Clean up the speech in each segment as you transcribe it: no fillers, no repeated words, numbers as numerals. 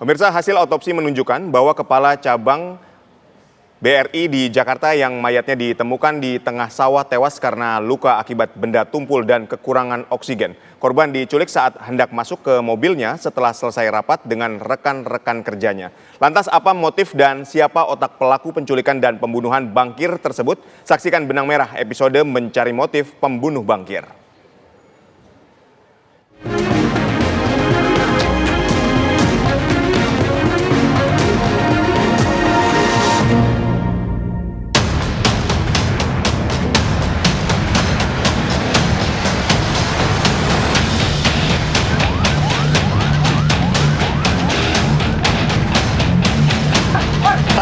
Pemirsa, hasil otopsi menunjukkan bahwa kepala cabang BRI di Jakarta yang mayatnya ditemukan di tengah sawah tewas karena luka akibat benda tumpul dan kekurangan oksigen. Korban diculik saat hendak masuk ke mobilnya setelah selesai rapat dengan rekan-rekan kerjanya. Lantas apa motif dan siapa otak pelaku penculikan dan pembunuhan bankir tersebut? Saksikan Benang Merah episode Mencari Motif Pembunuh Bankir.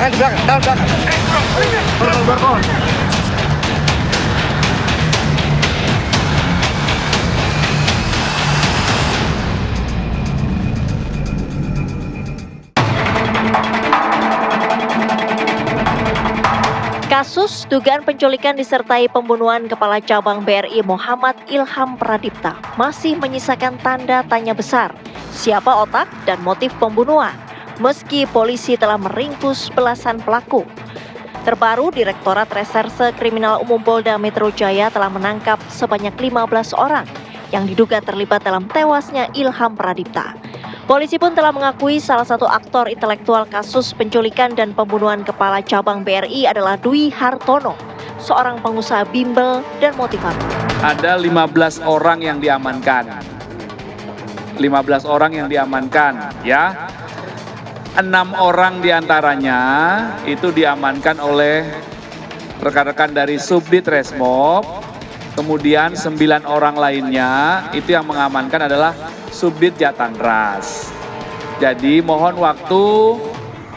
Tangan di belakang, tangan belakang. Kasus dugaan penculikan disertai pembunuhan Kepala Cabang BRI Muhammad Ilham Pradipta masih menyisakan tanda tanya besar. Siapa otak dan motif pembunuhan? Meski polisi telah meringkus belasan pelaku. Terbaru, Direktorat Reserse Kriminal Umum Polda Metro Jaya telah menangkap sebanyak 15 orang yang diduga terlibat dalam tewasnya Ilham Pradipta. Polisi pun telah mengakui salah satu aktor intelektual kasus penculikan dan pembunuhan Kepala Cabang BRI adalah Dwi Hartono, seorang pengusaha bimbel dan motivator. Ada 15 orang yang diamankan. 15 orang yang diamankan, ya. 6 orang diantaranya itu diamankan oleh rekan-rekan dari Subdit Resmob. Kemudian 9 orang lainnya itu yang mengamankan adalah Subdit Jatandras. Jadi mohon waktu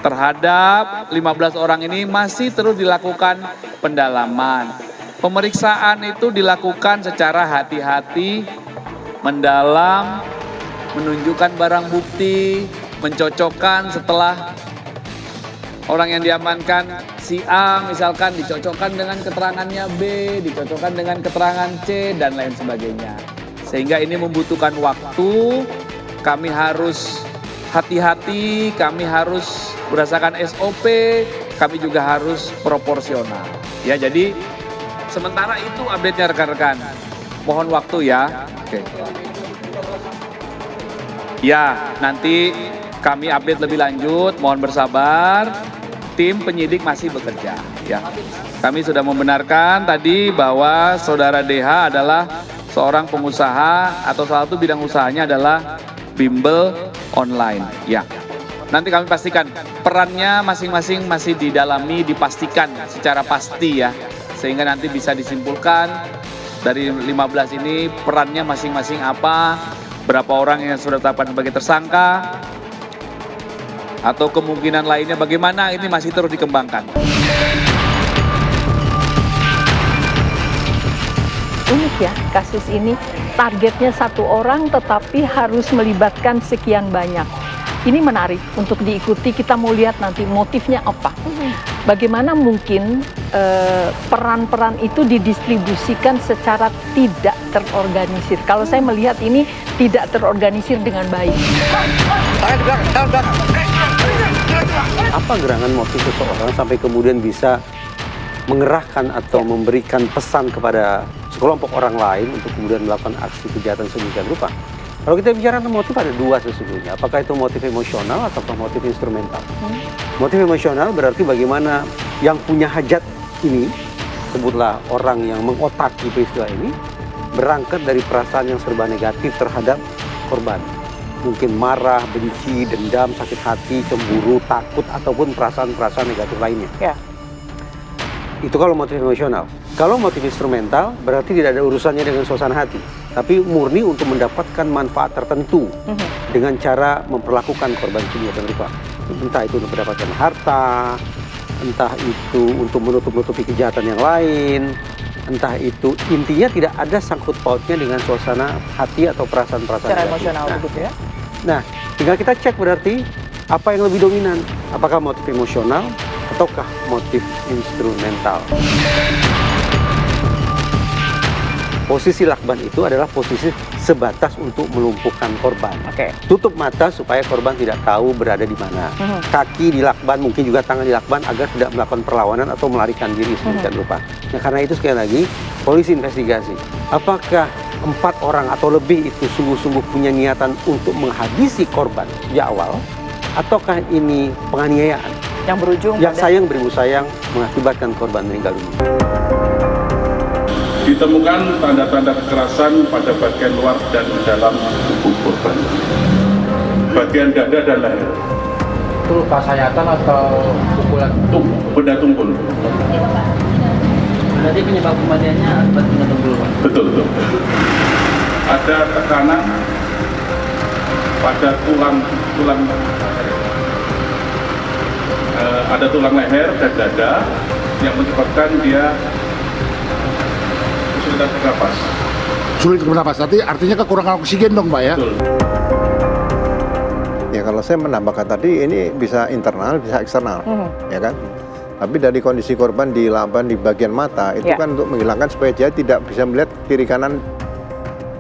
terhadap 15 orang ini masih terus dilakukan pendalaman. Pemeriksaan itu dilakukan secara hati-hati, mendalam, menunjukkan barang bukti, mencocokkan setelah orang yang diamankan si A misalkan dicocokkan dengan keterangannya B, dicocokkan dengan keterangan C, dan lain sebagainya. Sehingga ini membutuhkan waktu, kami harus hati-hati, kami harus berdasarkan SOP, kami juga harus proporsional. Ya, jadi sementara itu update-nya rekan-rekan. Mohon waktu ya. Oke. Ya, nanti kami update lebih lanjut, mohon bersabar. Tim penyidik masih bekerja, ya. Kami sudah membenarkan tadi bahwa saudara DH adalah seorang pengusaha atau salah satu bidang usahanya adalah bimbel online, ya. Nanti kami pastikan perannya masing-masing masih didalami, dipastikan secara pasti ya. Sehingga nanti bisa disimpulkan dari 15 ini perannya masing-masing apa, berapa orang yang sudah ditetapkan sebagai tersangka, atau kemungkinan lainnya bagaimana, ini masih terus dikembangkan. Unik ya kasus ini, targetnya 1 orang tetapi harus melibatkan sekian banyak. Ini menarik untuk diikuti, kita mau lihat nanti motifnya apa. Bagaimana mungkin peran-peran itu didistribusikan secara tidak terorganisir. Kalau saya melihat ini tidak terorganisir dengan baik. Tangan di belakang, tangan belakang. Apa gerangan motif seseorang sampai kemudian bisa mengerahkan atau memberikan pesan kepada sekelompok orang lain untuk kemudian melakukan aksi kejahatan sedemikian rupa? Kalau kita bicara tentang motif ada 2 sesungguhnya. Apakah itu motif emosional atau motif instrumental? Motif emosional berarti bagaimana yang punya hajat ini, sebutlah orang yang mengotaki peristiwa ini, berangkat dari perasaan yang serba negatif terhadap korban. Mungkin marah, benci, dendam, sakit hati, cemburu, takut, ataupun perasaan-perasaan negatif lainnya. Ya. Itu kalau motif emosional. Kalau motif instrumental berarti tidak ada urusannya dengan suasana hati, tapi murni untuk mendapatkan manfaat tertentu dengan cara memperlakukan korban sedemikian rupa. Entah itu untuk mendapatkan harta, entah itu untuk menutup-nutupi kejahatan yang lain, entah itu intinya tidak ada sangkut pautnya dengan suasana hati atau perasaan-perasaan Secara negatif. emosional begitu ya. Nah, tinggal kita cek berarti apa yang lebih dominan, apakah motif emosional ataukah motif instrumental. Posisi lakban itu adalah posisi sebatas untuk melumpuhkan korban. Oke. Tutup mata supaya korban tidak tahu berada di mana. Kaki dilakban, mungkin juga tangan dilakban agar tidak melakukan perlawanan atau melarikan diri sedemikian rupa. Nah, karena itu sekali lagi polisi investigasi. Apakah 4 orang atau lebih itu sungguh-sungguh punya niatan untuk menghabisi korban sejak awal, ataukah ini penganiayaan Yang berujung yang pada sayang beribu sayang mengakibatkan korban meninggal dunia? Ditemukan tanda-tanda kekerasan pada bagian luar dan dalam tubuh korban, bagian dada dan leher. Itu luka sayatan atau pukulan? Benda tumpul. Berarti penyebab kematiannya akibat benda tumpul, Pak? Betul. Ada tekanan pada ada tulang leher dan dada yang menyebabkan dia kesulitan bernapas. Sulit bernapas, artinya kekurangan oksigen dong Pak ya? Betul. Ya kalau saya menambahkan tadi ini bisa internal, bisa eksternal, ya kan? Tapi dari kondisi korban di bagian mata itu kan untuk menghilangkan supaya dia tidak bisa melihat kiri kanan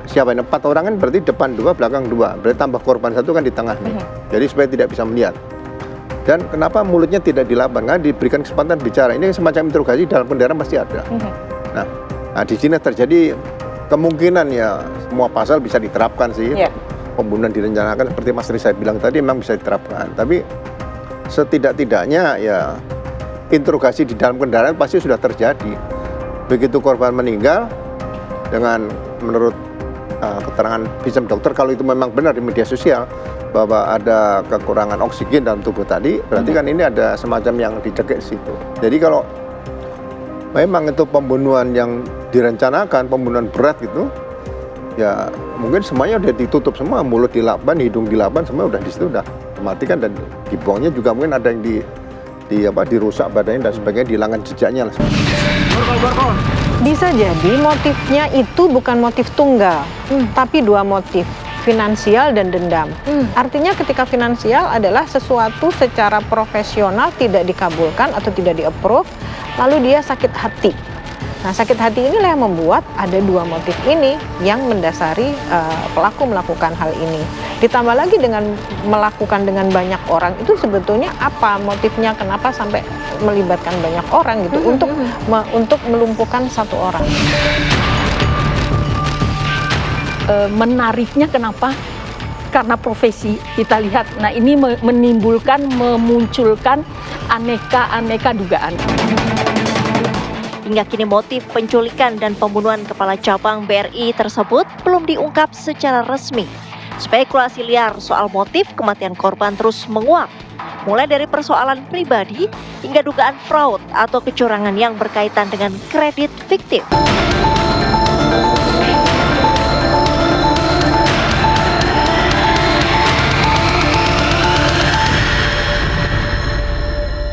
siapa ini. 4 orang kan berarti depan 2, belakang 2. Berarti tambah korban 1 kan di tengah nih. Jadi supaya tidak bisa melihat. Dan kenapa mulutnya tidak dilaban? Karena diberikan kesempatan bicara. Ini semacam interogasi dalam kendaraan pasti ada. Nah, di sini terjadi kemungkinan ya semua pasal bisa diterapkan sih. Pembunuhan direncanakan seperti Mas Rizal bilang tadi memang bisa diterapkan. Tapi setidak-tidaknya ya interogasi di dalam kendaraan pasti sudah terjadi. Begitu korban meninggal, dengan menurut keterangan visum dokter, kalau itu memang benar di media sosial bahwa ada kekurangan oksigen dalam tubuh tadi, berarti kan ini ada semacam yang dicekik di situ. Jadi kalau memang itu pembunuhan yang direncanakan, pembunuhan berat gitu, ya mungkin semuanya udah ditutup semua, mulut dilakban, hidung dilakban, semua udah di situ udah dimatikan, dan dibuangnya juga mungkin ada yang dirusak badannya dan sebagainya, dihilangkan jejaknya lah. Bisa jadi motifnya itu bukan motif tunggal, tapi 2 motif, finansial dan dendam. Artinya ketika finansial adalah sesuatu secara profesional tidak dikabulkan atau tidak di-approve, lalu dia sakit hati. Nah, sakit hati inilah yang membuat ada 2 motif ini yang mendasari pelaku melakukan hal ini. Ditambah lagi dengan melakukan dengan banyak orang, itu sebetulnya apa motifnya, kenapa sampai melibatkan banyak orang gitu untuk melumpuhkan 1 orang. menariknya kenapa? Karena profesi kita lihat. Nah, ini memunculkan aneka dugaan. Hingga kini motif penculikan dan pembunuhan kepala cabang BRI tersebut belum diungkap secara resmi. Spekulasi liar soal motif kematian korban terus menguap, mulai dari persoalan pribadi hingga dugaan fraud atau kecurangan yang berkaitan dengan kredit fiktif.